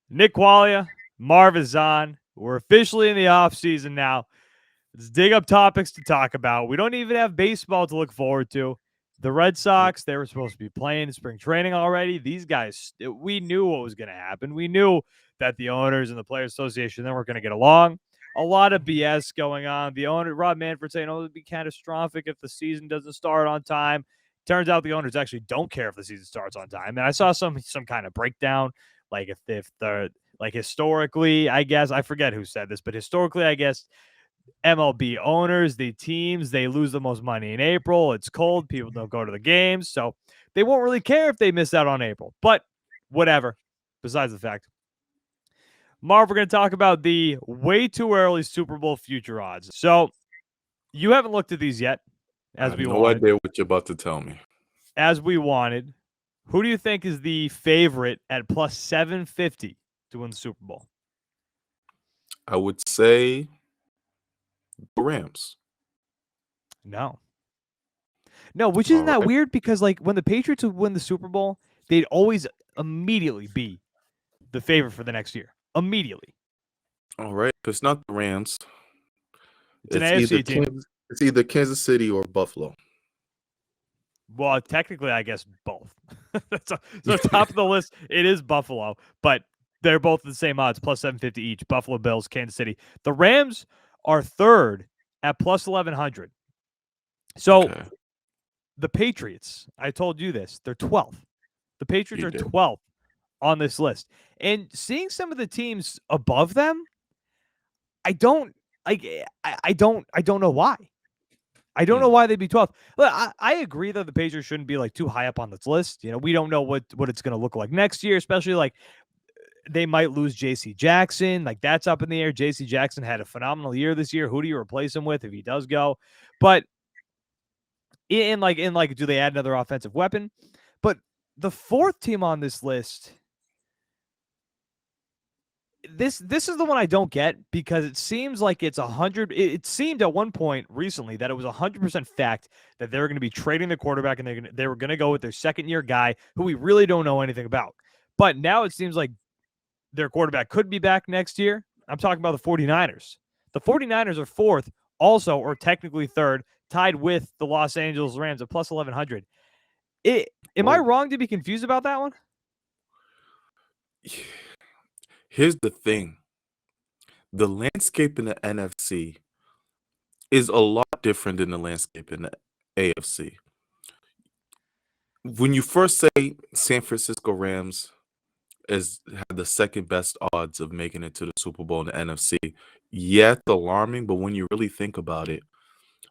Nick Quaglia, Marv Ezhan. We're officially in the offseason now. Let's dig up topics to talk about. We don't even have baseball to look forward to. The Red Sox, they were supposed to be playing spring training already. These guys, we knew what was going to happen. We knew that the owners and the Players Association then were going to get along. A lot of BS going on. The owner, Rob Manfred, saying, "Oh, it'd be catastrophic if the season doesn't start on time." Turns out the owners actually don't care if the season starts on time. And I saw some kind of breakdown, like if the like historically, I guess I forget who said this, but historically, I guess MLB owners, the teams, they lose the most money in April. It's cold. People don't go to the games. So they won't really care if they miss out on April. But whatever. Besides the fact. Marv, we're going to talk about the way too early Super Bowl future odds. So you haven't looked at these yet, as we wanted. No idea what you're about to tell me. As we wanted. Who do you think is the favorite at plus 750 to win the Super Bowl? I would say the Rams. No, which isn't that weird because like when the Patriots would win the Super Bowl, they'd always immediately be the favorite for the next year. Immediately. All right. If it's not the Rams, it's an AFC team. It's either Kansas City or Buffalo. Well, technically, I guess both. So top of the list, it is Buffalo, but they're both the same odds, plus 750 each. Buffalo Bills, Kansas City. The Rams are third at plus 1,100. So the Patriots, I told you this, they're 12th. The Patriots are 12th on this list. And seeing some of the teams above them, I don't know why. I don't know why they'd be 12th. Look, I agree that the Patriots shouldn't be like too high up on this list. You know, we don't know what it's going to look like next year, especially like they might lose J.C. Jackson. Like that's up in the air. J.C. Jackson had a phenomenal year this year. Who do you replace him with if he does go? But in do they add another offensive weapon? But the fourth team on this list, this is the one I don't get because it seems like it's 100. It seemed at one point recently that it was 100% fact that they were going to be trading the quarterback and they were going to go with their second-year guy who we really don't know anything about. But now it seems like their quarterback could be back next year. I'm talking about the 49ers. The 49ers are fourth also, or technically third, tied with the Los Angeles Rams at plus 1,100. Am I wrong to be confused about that one? Here's the thing. The landscape in the NFC is a lot different than the landscape in the AFC. When you first say San Francisco Rams have the second best odds of making it to the Super Bowl in the NFC, yeah, it's alarming, but when you really think about it,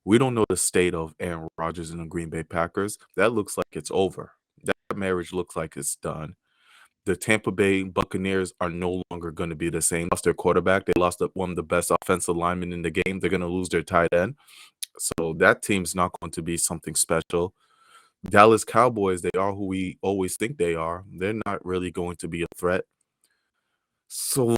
we don't know the state of Aaron Rodgers and the Green Bay Packers. That looks like it's over. That marriage looks like it's done. The Tampa Bay Buccaneers are no longer going to be the same. They lost their quarterback. They lost one of the best offensive linemen in the game. They're going to lose their tight end. So that team's not going to be something special. Dallas Cowboys, they are who we always think they are. They're not really going to be a threat. So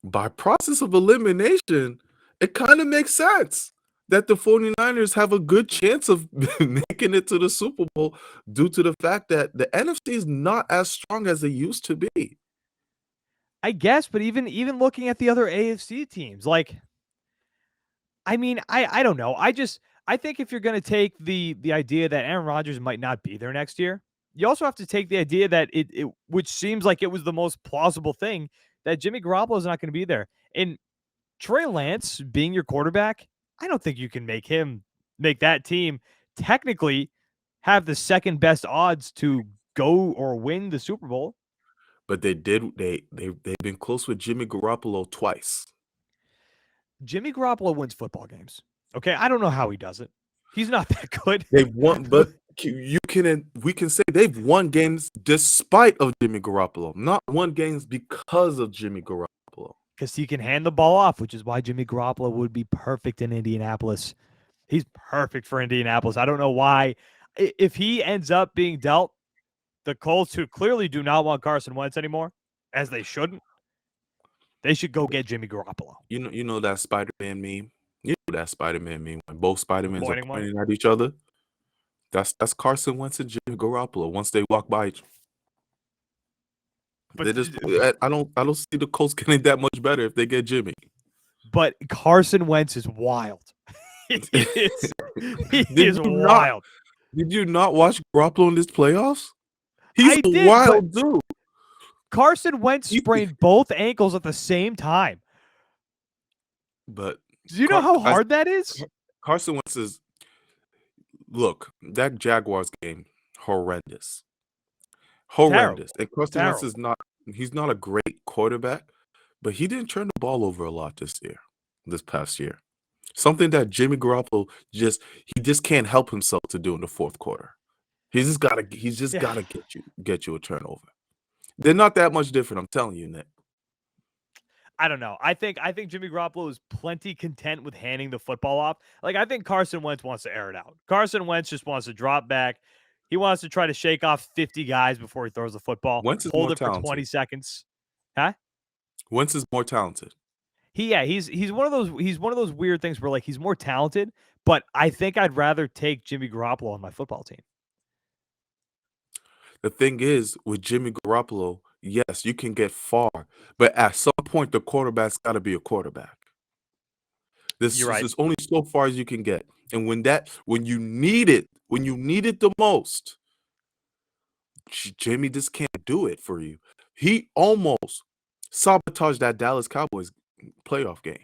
by process of elimination, it kind of makes sense that the 49ers have a good chance of making it to the Super Bowl due to the fact that the NFC is not as strong as it used to be. I guess, but even looking at the other AFC teams, like, I mean, I don't know. I think if you're going to take the idea that Aaron Rodgers might not be there next year, you also have to take the idea that it which seems like it was the most plausible thing, that Jimmy Garoppolo is not going to be there. And Trey Lance being your quarterback, I don't think you can make that team technically have the second best odds to go or win the Super Bowl. But they've been close with Jimmy Garoppolo twice. Jimmy Garoppolo wins football games. Okay, I don't know how he does it. He's not that good. They've won, but we can say they've won games despite of Jimmy Garoppolo, not won games because of Jimmy Garoppolo. Because he can hand the ball off, which is why Jimmy Garoppolo would be perfect in Indianapolis. He's perfect for Indianapolis. I don't know why. If he ends up being dealt, the Colts, who clearly do not want Carson Wentz anymore, as they shouldn't, they should go get Jimmy Garoppolo. You know that Spider-Man meme? You know that Spider-Man meme when both Spider-Mans are pointing at each other? That's Carson Wentz and Jimmy Garoppolo once they walk by each other. But They just I don't see the Colts getting that much better if they get Jimmy. but Carson Wentz is wild. he Did is you not wild. did you not watch Garoppolo in this playoffs? He's I a did, but wild dude. Carson Wentz sprained both ankles at the same time. But Do you know how hard that is? Carson Wentz is that Jaguars game, horrendous. Terrible. And Carson Wentz is he's not a great quarterback, but he didn't turn the ball over a lot this past year. Something that Jimmy Garoppolo he just can't help himself to do in the fourth quarter. He's just gotta get you a turnover. They're not that much different, I'm telling you, Nick. I don't know. I think Jimmy Garoppolo is plenty content with handing the football off. Like, I think Carson Wentz wants to air it out. Carson Wentz just wants to drop back. He wants to try to shake off 50 guys before he throws the football. Wentz is hold more it for talented. 20 seconds. Huh? Wentz is more talented. He's one of those weird things where, like, he's more talented, but I think I'd rather take Jimmy Garoppolo on my football team. The thing is, with Jimmy Garoppolo, yes, you can get far, but at some point, the quarterback's got to be a quarterback. You're right. There's only so far as you can get, and when you need it the most, Jimmy just can't do it for you. He almost sabotaged that Dallas Cowboys playoff game.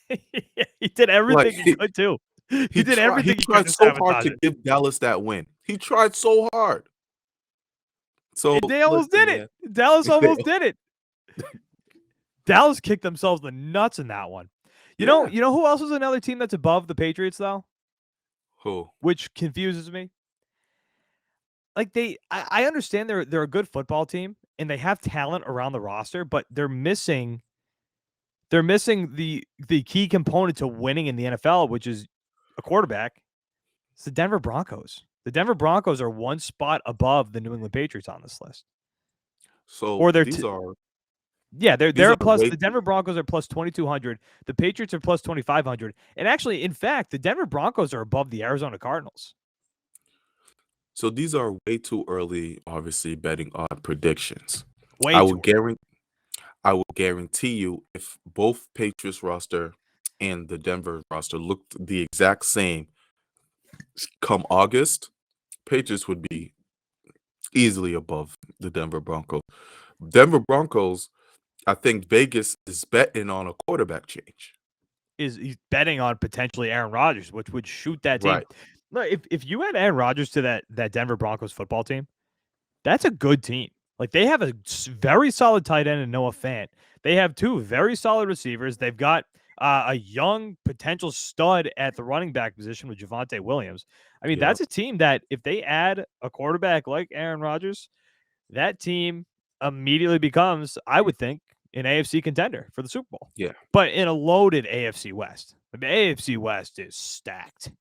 He did everything he could too. He did everything he tried so hard to give Dallas that win. He tried so hard. So and they almost did it. Dallas almost did it. Dallas kicked themselves in the nuts in that one. You know who else is another team that's above the Patriots though? Who? Which confuses me. Like I understand they're a good football team and they have talent around the roster, but they're missing the key component to winning in the NFL, which is a quarterback. It's the Denver Broncos. The Denver Broncos are one spot above the New England Patriots on this list. So or they're they're plus the Denver Broncos are plus 2,200. The Patriots are plus 2,500. And actually, in fact, the Denver Broncos are above the Arizona Cardinals. So these are way too early, obviously, betting on predictions. Way I too will guarantee you if both Patriots roster and the Denver roster looked the exact same come August, Patriots would be easily above the Denver Broncos. Denver Broncos, I think Vegas is betting on a quarterback change. He's betting on potentially Aaron Rodgers, which would shoot that team. Right. Look, if you add Aaron Rodgers to that Denver Broncos football team, that's a good team. Like, they have a very solid tight end in Noah Fant. They have two very solid receivers. They've got a young potential stud at the running back position with Javonte Williams. I mean, that's a team that if they add a quarterback like Aaron Rodgers, that team immediately becomes, I would think, an AFC contender for the Super Bowl. Yeah. But in a loaded AFC West. The AFC West is stacked.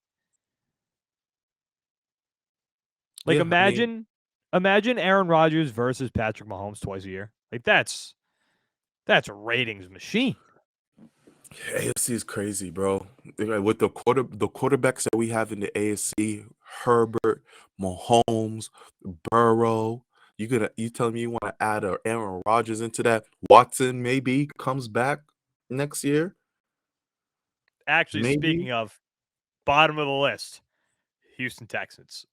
Like, imagine Aaron Rodgers versus Patrick Mahomes twice a year. Like, that's a ratings machine. AFC is crazy, bro. With the quarterbacks that we have in the AFC, Herbert, Mahomes, Burrow. You telling me you want to add Aaron Rodgers into that? Watson maybe comes back next year. Actually, speaking of bottom of the list, Houston Texans.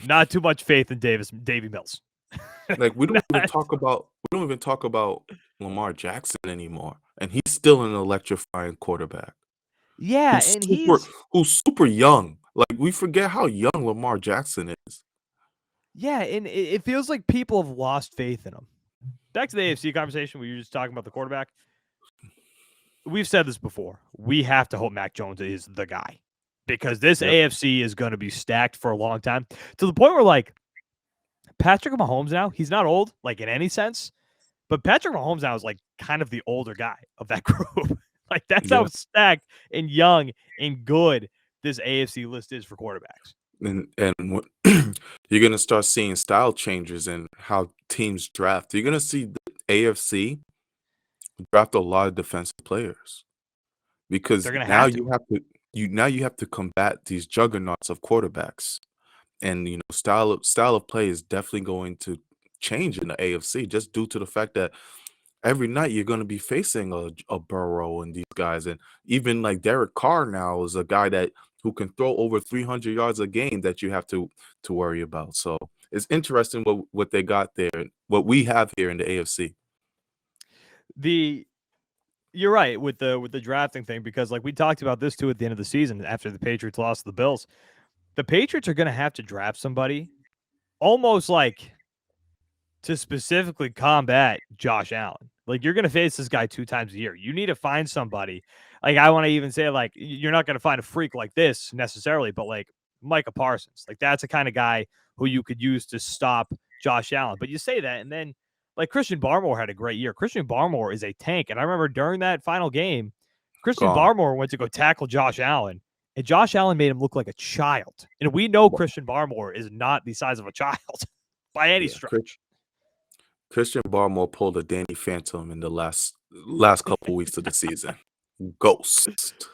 Not too much faith in Davy Mills. Like, we don't even talk about Lamar Jackson anymore, and he's still an electrifying quarterback. Yeah, who's super young. Like, we forget how young Lamar Jackson is. Yeah, and it feels like people have lost faith in him. Back to the AFC conversation, we were just talking about the quarterback. We've said this before. We have to hope Mac Jones is the guy because this AFC is going to be stacked for a long time to the point where, like, Patrick Mahomes now, he's not old, like, in any sense, but Patrick Mahomes now is, like, kind of the older guy of that group. Like, that's how stacked and young and good this AFC list is for quarterbacks. And you're going to start seeing style changes in how teams draft. You're going to see the AFC draft a lot of defensive players because now you have to combat these juggernauts of quarterbacks, and style of play is definitely going to change in the AFC just due to the fact that every night you're going to be facing a Burrow and these guys, and even like Derek Carr now is a guy who can throw over 300 yards a game that you have to worry about. So it's interesting what they got there, what we have here in the AFC. You're right with the drafting thing, because like we talked about this too at the end of the season after the Patriots lost to the Bills. The Patriots are going to have to draft somebody almost like to specifically combat Josh Allen. Like, you're going to face this guy 2 times a year. You need to find somebody. Like, I want to even say, like, you're not going to find a freak like this necessarily, but like Micah Parsons. Like, that's the kind of guy who you could use to stop Josh Allen. But you say that, and then like Christian Barmore had a great year. Christian Barmore is a tank. And I remember during that final game, Christian Barmore went to go tackle Josh Allen, and Josh Allen made him look like a child. And we know Christian Barmore is not the size of a child by any stretch. Christian Barmore pulled a Danny Phantom in the last couple weeks of the season. Ghost.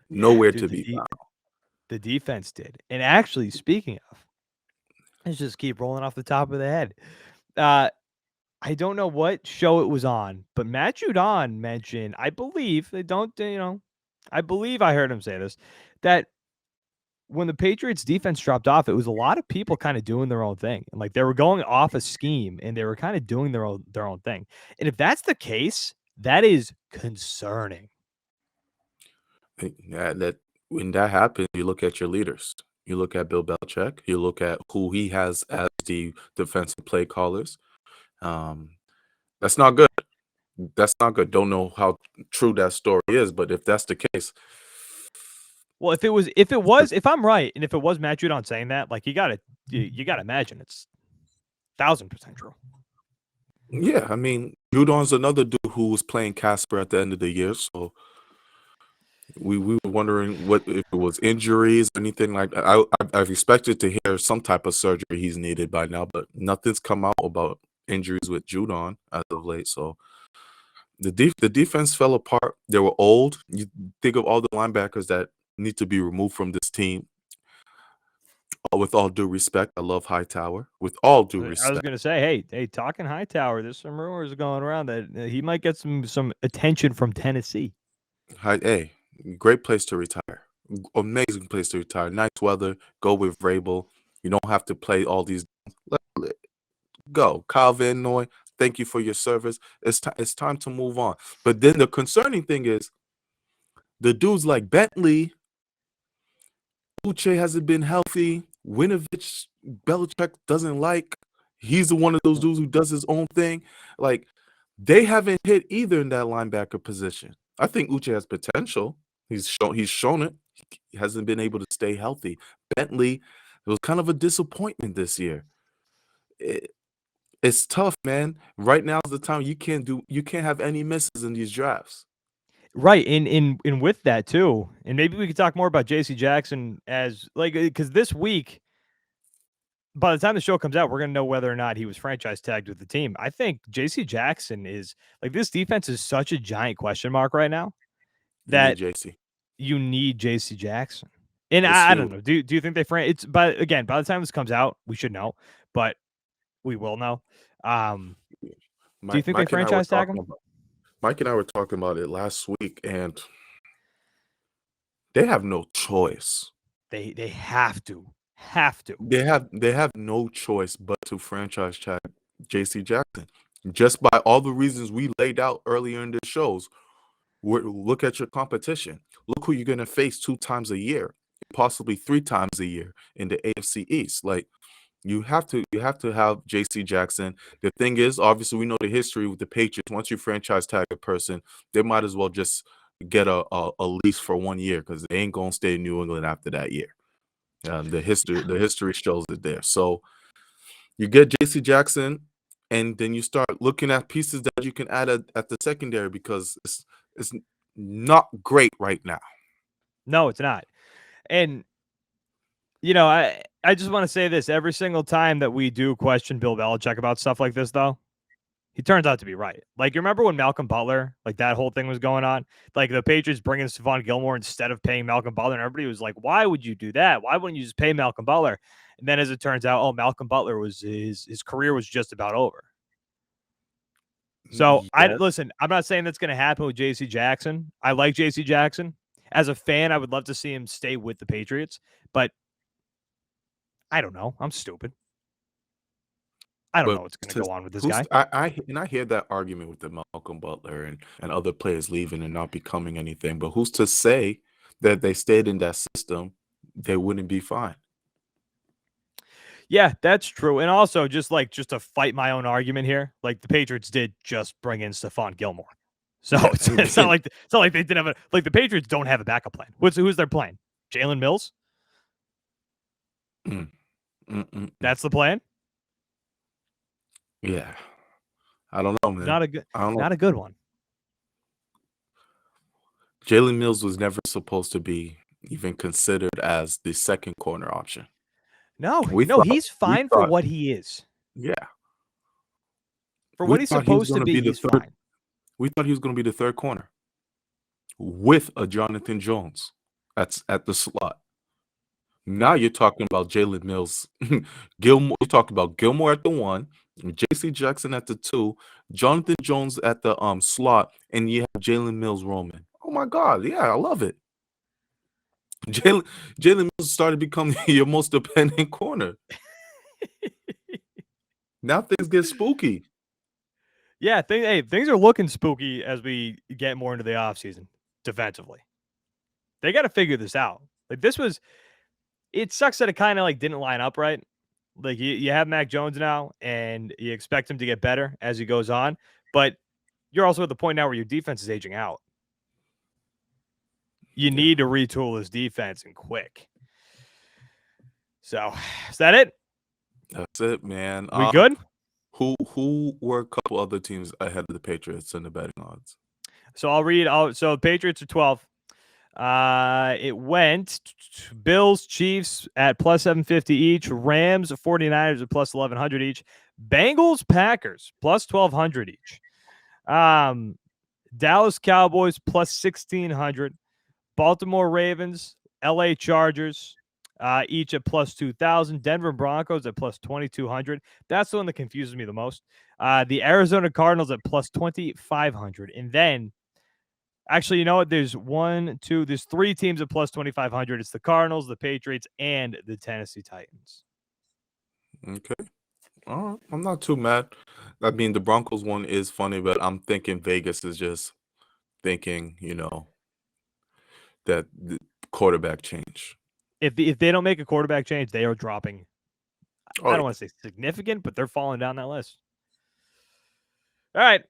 Nowhere to be found. The defense did. And actually, speaking of, let's just keep rolling off the top of the head. I don't know what show it was on, but Matt Judon mentioned, I believe, I believe I heard him say this, that when the Patriots defense dropped off, it was a lot of people kind of doing their own thing. And like they were going off a scheme and they were kind of doing their own thing. And if that's the case, that is concerning. Yeah, when that happens, you look at your leaders. You look at Bill Belichick. You look at who he has as the defensive play callers. That's not good. That's not good. Don't know how true that story is, but if that's the case. Well, if I'm right, and if it was Matt Judon saying that, like you gotta imagine it's 1,000% true. Yeah, I mean, Judon's another dude who was playing Casper at the end of the year, so we were wondering what if it was injuries, anything like that. I've expected to hear some type of surgery he's needed by now, but nothing's come out about injuries with Judon as of late. So the defense fell apart. They were old. You think of all the linebackers that need to be removed from this team. With all due respect, I love Hightower. With all due respect, I was going to say, hey, talking Hightower, there's some rumors going around that he might get some attention from Tennessee. Hey, great place to retire. Amazing place to retire. Nice weather. Go with Vrabel. You don't have to play all these. Go, Kyle Van Noy. Thank you for your service. It's time to move on. But then the concerning thing is, the dudes like Bentley, Uche hasn't been healthy. Winovich, Belichick doesn't like. He's one of those dudes who does his own thing. Like, they haven't hit either in that linebacker position. I think Uche has potential. He's shown it. He hasn't been able to stay healthy. Bentley, it was kind of a disappointment this year. It's tough, man. Right now is the time you can't have any misses in these drafts. Right, and with that too, and maybe we could talk more about J.C. Jackson as like, because this week, by the time the show comes out, we're gonna know whether or not he was franchise tagged with the team. I think J.C. Jackson is like, this defense is such a giant question mark right now that you need J.C. Jackson. And I don't know. Do you think they it's? But again, by the time this comes out, we should know, but we will know. Do you think they franchise tag him? Mike and I were talking about it last week, and they have no choice. They have to. They have no choice but to franchise tag J.C. Jackson. Just by all the reasons we laid out earlier in the shows. Look at your competition. Look who you're going to face 2 times a year, possibly 3 times a year in the AFC East. Like, you have to have J.C. Jackson. The thing is, obviously, we know the history with the Patriots. Once you franchise tag a person, they might as well just get a lease for 1 year, because they ain't gonna stay in New England after that year. The history shows it there. So you get J.C. Jackson, and then you start looking at pieces that you can add at the secondary, because it's not great right now. No, it's not. And I just want to say this: every single time that we do question Bill Belichick about stuff like this, though, He turns out to be right. Like, you remember when Malcolm Butler, like that whole thing was going on? Like the Patriots bringing Stephon Gilmore instead of paying Malcolm Butler, and everybody was like, why would you do that? Why wouldn't you just pay Malcolm Butler? And then as it turns out, oh, Malcolm Butler was his career was just about over. So listen, I'm not saying that's going to happen with JC Jackson. I like JC Jackson. As a fan, I would love to see him stay with the Patriots, but I don't know. I'm stupid. I don't know what's going to go on with this guy. I hear that argument with the Malcolm Butler and other players leaving and not becoming anything, but who's to say that they stayed in that system, they wouldn't be fine? Yeah, that's true. And also, just to fight my own argument here, like the Patriots did just bring in Stephon Gilmore. So it's not like they didn't have the Patriots don't have a backup plan. Who's their plan? Jalen Mills? That's the plan? Yeah. I don't know, man. Not a good one. Jalen Mills was never supposed to be even considered as the second corner option. No, he's fine for what he is. Yeah. For what he's supposed to be, he's fine. We thought he was going to be the third corner with a Jonathan Jones at the slot. Now you're talking about Jalen Mills, Gilmore. You're talking about Gilmore at the 1, J.C. Jackson at the 2, Jonathan Jones at the slot, and you have Jalen Mills roaming. Oh my God, yeah, I love it. Jalen Mills started becoming your most dependent corner. Now things get spooky. Yeah, things are looking spooky as we get more into the offseason defensively. They got to figure this out. Like it sucks that it kind of like didn't line up right. Like you have Mac Jones now, and you expect him to get better as he goes on, but you're also at the point now where your defense is aging out. You need to retool this defense and quick. So, is that it? That's it, man. We good? Who were a couple other teams ahead of the Patriots in the betting odds? So I'll read. So Patriots are 12. It went Bills, Chiefs at plus 750 each. Rams, 49ers at plus 1100 each. Bengals, Packers plus 1200 each. Dallas Cowboys plus 1600. Baltimore Ravens, LA Chargers, each at plus 2,000. Denver Broncos at plus 2,200. That's the one that confuses me the most. The Arizona Cardinals at plus 2,500. And then, actually, you know what? There's there's 3 teams at plus 2,500. It's the Cardinals, the Patriots, and the Tennessee Titans. Okay. All right. I'm not too mad. I mean, the Broncos one is funny, but I'm thinking Vegas is just thinking, that the quarterback change. If they don't make a quarterback change, they are dropping. I don't want to say significant, but they're falling down that list. All right.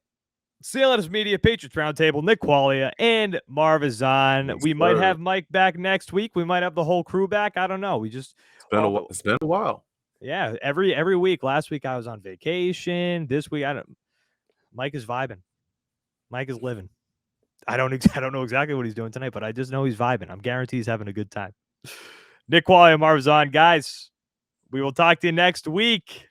CLNS Media, Patriots Roundtable, Nick Quaglia and Marv Ezhan. We might have Mike back next week. We might have the whole crew back. I don't know. It's been a while. Yeah, every week. Last week I was on vacation. This week Mike is vibing. Mike is living. I don't know exactly what he's doing tonight, but I just know he's vibing. I'm guaranteed he's having a good time. Nick Quaglia, Marv Ezhan. Guys, we will talk to you next week.